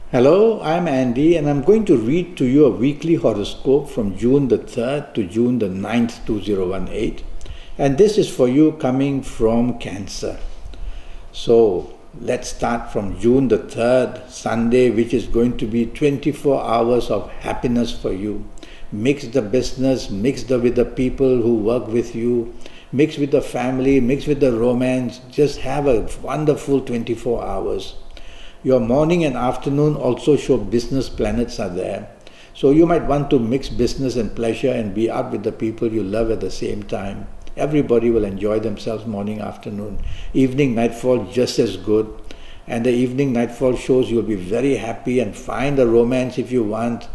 Hello, I'm Andy and I'm going to read to you a weekly horoscope from June the 3rd to June the 9th, 2018. And this is for you coming from Cancer. So let's start from June the 3rd, Sunday, which is going to be 24 hours of happiness for you. Mix the business, with the people who work with you, mix with the family, mix with the romance. Just have a wonderful 24 hours. Your morning and afternoon also show business planets are there. So you might want to mix business and pleasure and be out with the people you love at the same time. Everybody will enjoy themselves morning, afternoon. Evening, nightfall just as good. And the evening, nightfall shows you'll be very happy and find a romance if you want.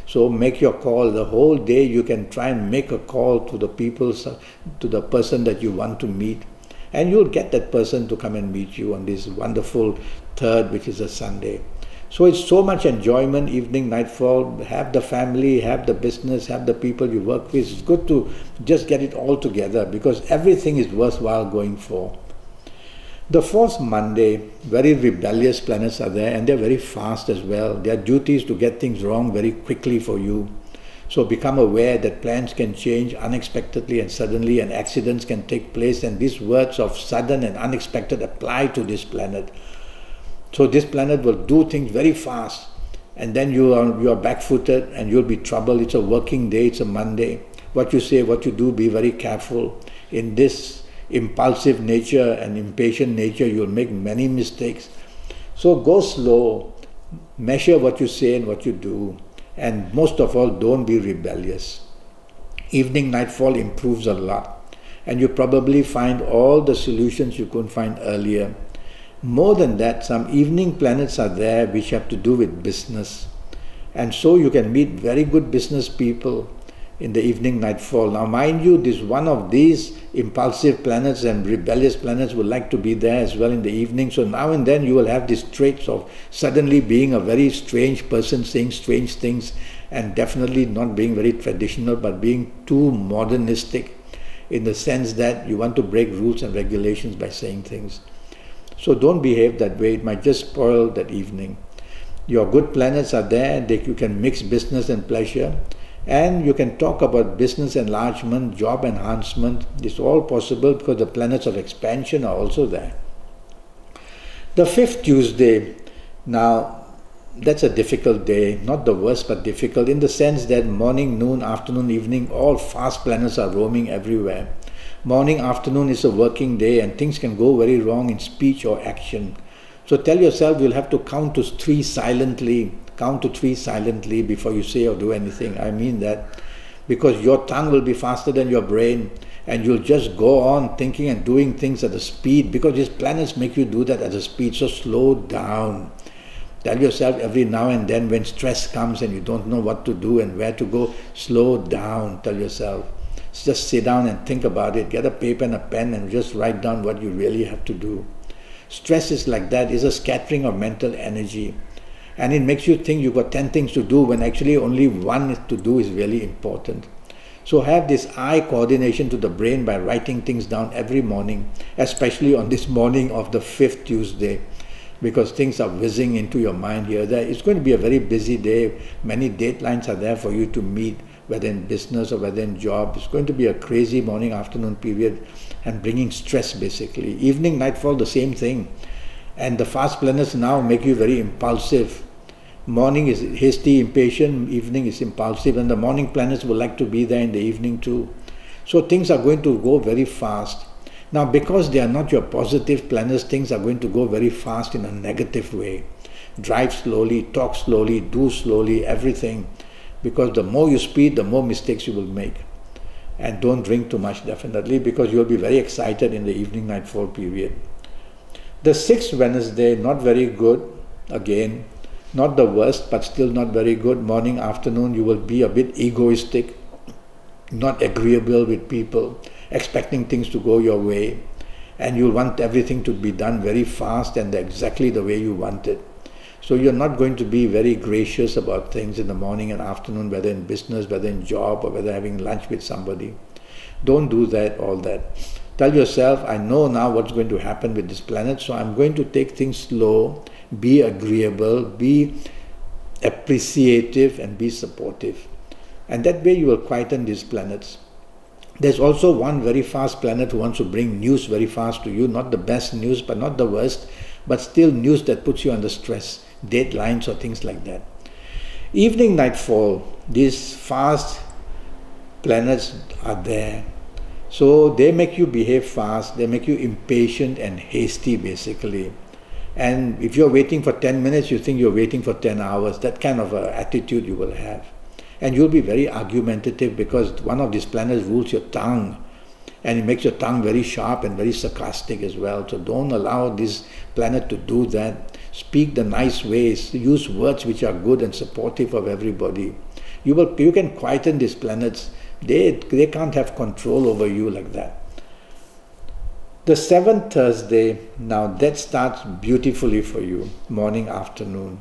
So make your call. The whole day you can try and make a call to the people, to the person that you want to meet. And you'll get that person to come and meet you on this wonderful 3rd, which is a Sunday. So it's so much enjoyment, evening, nightfall. Have the family, have the business, have the people you work with. It's good to just get it all together because everything is worthwhile going for. The 4th Monday, very rebellious planets are there and they're very fast as well. Their duty is to get things wrong very quickly for you. So become aware that plans can change unexpectedly and suddenly, and accidents can take place, and these words of sudden and unexpected apply to this planet. So this planet will do things very fast, and then you are back-footed and you'll be troubled. It's a working day, it's a Monday. What you say, what you do, be very careful. In this impulsive nature and impatient nature, you'll make many mistakes. So go slow, measure what you say and what you do. And most of all, don't be rebellious. Evening, nightfall improves a lot. And you probably find all the solutions you couldn't find earlier. More than that, some evening planets are there which have to do with business. And so you can meet very good business people in the evening, nightfall. Now mind you, this one of these impulsive planets and rebellious planets would like to be there as well in the evening. So now and then you will have these traits of suddenly being a very strange person, saying strange things, and definitely not being very traditional, but being too modernistic in the sense that you want to break rules and regulations by saying things. So don't behave that way. It might just spoil that evening. Your good planets are there. You can mix business and pleasure. And you can talk about business enlargement, job enhancement. It's all possible because the planets of expansion are also there. The 5th Tuesday, now that's a difficult day, not the worst but difficult in the sense that morning, noon, afternoon, evening, all fast planets are roaming everywhere. Morning, afternoon is a working day and things can go very wrong in speech or action. So tell yourself you'll have to count to 3 silently. Count to 3 silently before you say or do anything. I mean that because your tongue will be faster than your brain and you'll just go on thinking and doing things at a speed because these planets make you do that at a speed. So slow down. Tell yourself every now and then when stress comes and you don't know what to do and where to go, slow down. Tell yourself. Just sit down and think about it. Get a paper and a pen and just write down what you really have to do. Stress is like that. It's a scattering of mental energy. And it makes you think you've got 10 things to do when actually only one to do is really important. So have this eye coordination to the brain by writing things down every morning, especially on this morning of the 5th Tuesday, because things are whizzing into your mind here. It's going to be a very busy day. Many deadlines are there for you to meet, whether in business or whether in job. It's going to be a crazy morning, afternoon period and bringing stress basically. Evening, nightfall, the same thing. And the fast planets now make you very impulsive. Morning is hasty, impatient, evening is impulsive, and the morning planets would like to be there in the evening too. So things are going to go very fast. Now because they are not your positive planets, things are going to go very fast in a negative way. Drive slowly, talk slowly, do slowly, everything. Because the more you speed, the more mistakes you will make. And don't drink too much definitely because you'll be very excited in the evening nightfall period. The 6th Wednesday, not very good again. Not the worst, but still not very good. Morning, afternoon, you will be a bit egoistic, not agreeable with people, expecting things to go your way. And you'll want everything to be done very fast and exactly the way you want it. So you're not going to be very gracious about things in the morning and afternoon, whether in business, whether in job, or whether having lunch with somebody. Don't do that, all that. Tell yourself, I know now what's going to happen with this planet, so I'm going to take things slow, be agreeable, be appreciative, and be supportive. And that way you will quieten these planets. There's also one very fast planet who wants to bring news very fast to you, not the best news, but not the worst, but still news that puts you under stress, deadlines or things like that. Evening nightfall, these fast planets are there. So they make you behave fast, they make you impatient and hasty basically. And if you're waiting for 10 minutes, you think you're waiting for 10 hours. That kind of attitude you will have. And you'll be very argumentative because one of these planets rules your tongue. And it makes your tongue very sharp and very sarcastic as well. So don't allow this planet to do that. Speak the nice ways. Use words which are good and supportive of everybody. You can quieten these planets. They can't have control over you like that. The 7th Thursday, now that starts beautifully for you, morning, afternoon.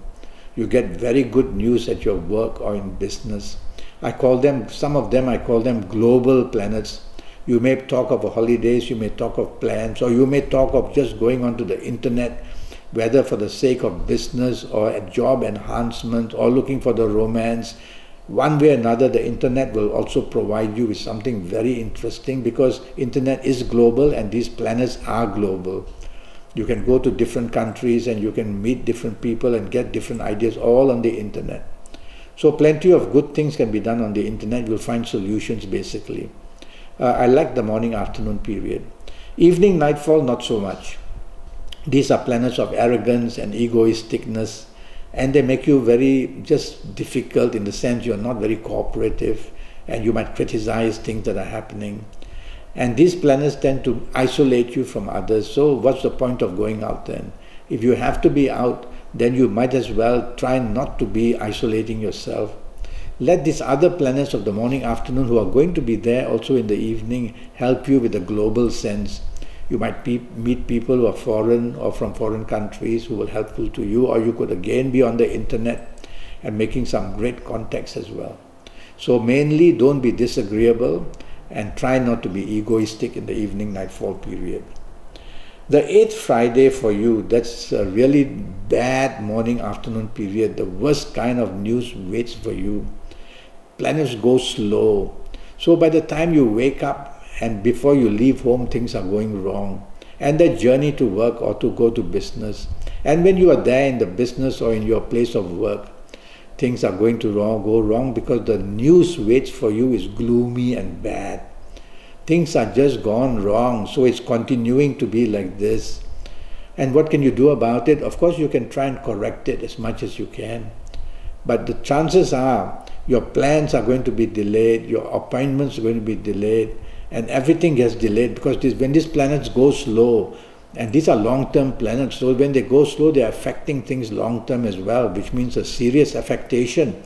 You get very good news at your work or in business. Some of them I call them global planets. You may talk of holidays, you may talk of plans, or you may talk of just going onto the internet, whether for the sake of business or a job enhancement or looking for the romance. One way or another, the internet will also provide you with something very interesting because internet is global and these planets are global. You can go to different countries and you can meet different people and get different ideas all on the internet. So plenty of good things can be done on the internet. You'll find solutions basically. I like the morning afternoon period. Evening nightfall, not so much. These are planets of arrogance and egoisticness. And they make you very just difficult in the sense you're not very cooperative and you might criticize things that are happening. And these planets tend to isolate you from others. So what's the point of going out then? If you have to be out, then you might as well try not to be isolating yourself. Let these other planets of the morning, afternoon who are going to be there also in the evening help you with a global sense. You might meet people who are foreign or from foreign countries who will be helpful to you, or you could again be on the internet and making some great contacts as well. So mainly don't be disagreeable and try not to be egoistic in the evening nightfall period. The 8th Friday for you, that's a really bad morning afternoon period. The worst kind of news waits for you. Planets go slow. So by the time you wake up, and before you leave home, things are going wrong. And the journey to work or to go to business. And when you are there in the business or in your place of work, things are going to go wrong because the news waits for you is gloomy and bad. Things are just gone wrong, so it's continuing to be like this. And what can you do about it? Of course, you can try and correct it as much as you can. But the chances are your plans are going to be delayed, your appointments are going to be delayed, and everything gets delayed because when these planets go slow, and these are long-term planets, so when they go slow, they are affecting things long-term as well, which means a serious affectation.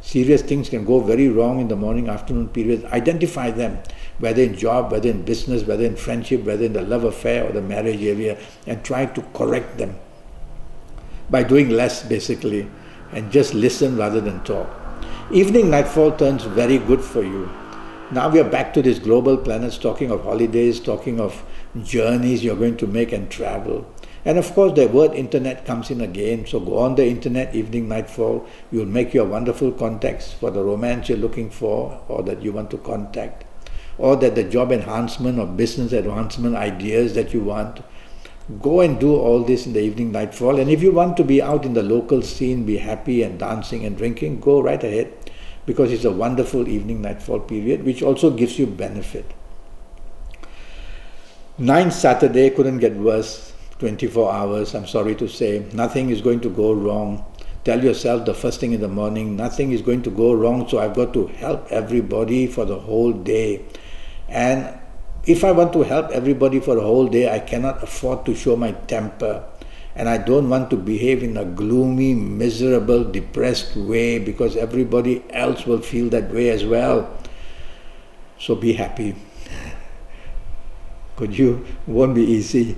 Serious things can go very wrong in the morning, afternoon period. Identify them, whether in job, whether in business, whether in friendship, whether in the love affair or the marriage area, and try to correct them by doing less basically, and just listen rather than talk. Evening nightfall turns very good for you. Now we are back to these global planets, talking of holidays, talking of journeys you're going to make and travel. And of course the word internet comes in again, so go on the internet, evening, nightfall, you'll make your wonderful contacts for the romance you're looking for or that you want to contact, or that the job enhancement or business advancement ideas that you want. Go and do all this in the evening, nightfall. And if you want to be out in the local scene, be happy and dancing and drinking, go right ahead, because it's a wonderful evening, nightfall period, which also gives you benefit. 9th Saturday couldn't get worse, 24 hours, I'm sorry to say. Nothing is going to go wrong. Tell yourself the first thing in the morning, nothing is going to go wrong, so I've got to help everybody for the whole day. And if I want to help everybody for the whole day, I cannot afford to show my temper. And I don't want to behave in a gloomy, miserable, depressed way, because everybody else will feel that way as well. So be happy. Won't be easy.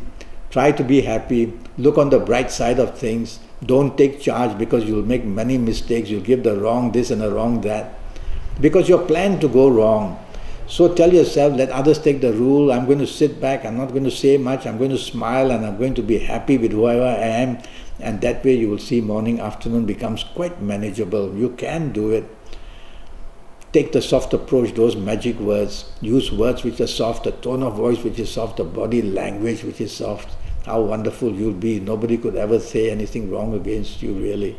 Try to be happy. Look on the bright side of things. Don't take charge, because you'll make many mistakes. You'll give the wrong this and the wrong that, because you're planned to go wrong. So tell yourself, let others take the rule. I'm going to sit back, I'm not going to say much, I'm going to smile, and I'm going to be happy with whoever I am. And that way you will see morning, afternoon becomes quite manageable. You can do it. Take the soft approach, those magic words. Use words which are soft, a tone of voice which is soft, a body language which is soft. How wonderful you'll be. Nobody could ever say anything wrong against you, really.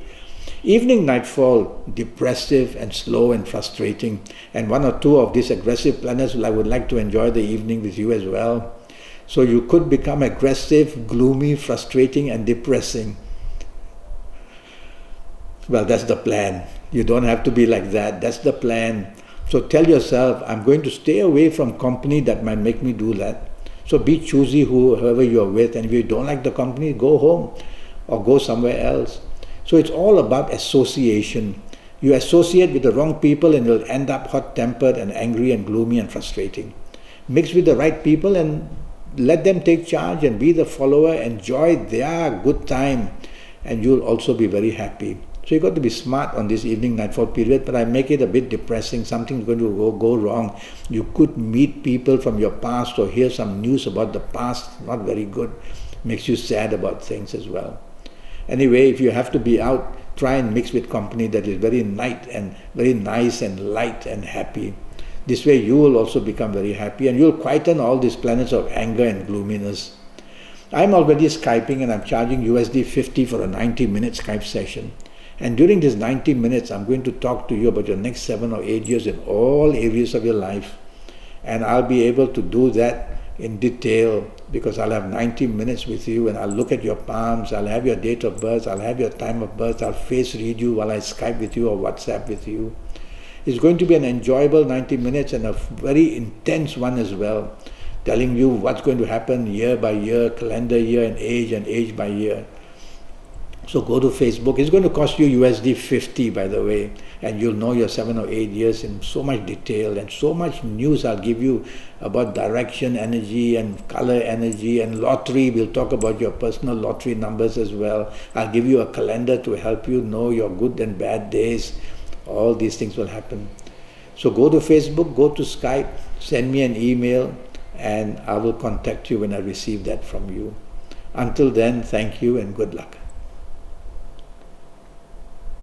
Evening nightfall, depressive and slow and frustrating. And one or two of these aggressive planets, I would like to enjoy the evening with you as well. So you could become aggressive, gloomy, frustrating and depressing. Well, that's the plan. You don't have to be like that. That's the plan. So tell yourself, I'm going to stay away from company that might make me do that. So be choosy whoever you're with, and if you don't like the company, go home or go somewhere else. So it's all about association. You associate with the wrong people and you'll end up hot-tempered and angry and gloomy and frustrating. Mix with the right people and let them take charge and be the follower. Enjoy their good time and you'll also be very happy. So you've got to be smart on this evening nightfall period, but I make it a bit depressing. Something's going to go wrong. You could meet people from your past or hear some news about the past. Not very good. Makes you sad about things as well. Anyway, if you have to be out, try and mix with company that is very nice and light and happy. This way you will also become very happy and you'll quieten all these planets of anger and gloominess. I'm already Skyping and I'm charging USD 50 for a 90-minute Skype session. And during this 90 minutes, I'm going to talk to you about your next 7 or 8 years in all areas of your life. And I'll be able to do that in detail because I'll have 90 minutes with you and I'll look at your palms, I'll have your date of birth, I'll have your time of birth, I'll face read you while I Skype with you or WhatsApp with you. It's going to be an enjoyable 90 minutes and a very intense one as well, telling you what's going to happen year by year, calendar year and age by year. So go to Facebook. It's going to cost you USD 50, by the way, and you'll know your 7 or 8 years in so much detail and so much news I'll give you about direction energy and color energy and lottery. We'll talk about your personal lottery numbers as well. I'll give you a calendar to help you know your good and bad days. All these things will happen. So go to Facebook, go to Skype, send me an email, and I will contact you when I receive that from you. Until then, thank you and good luck.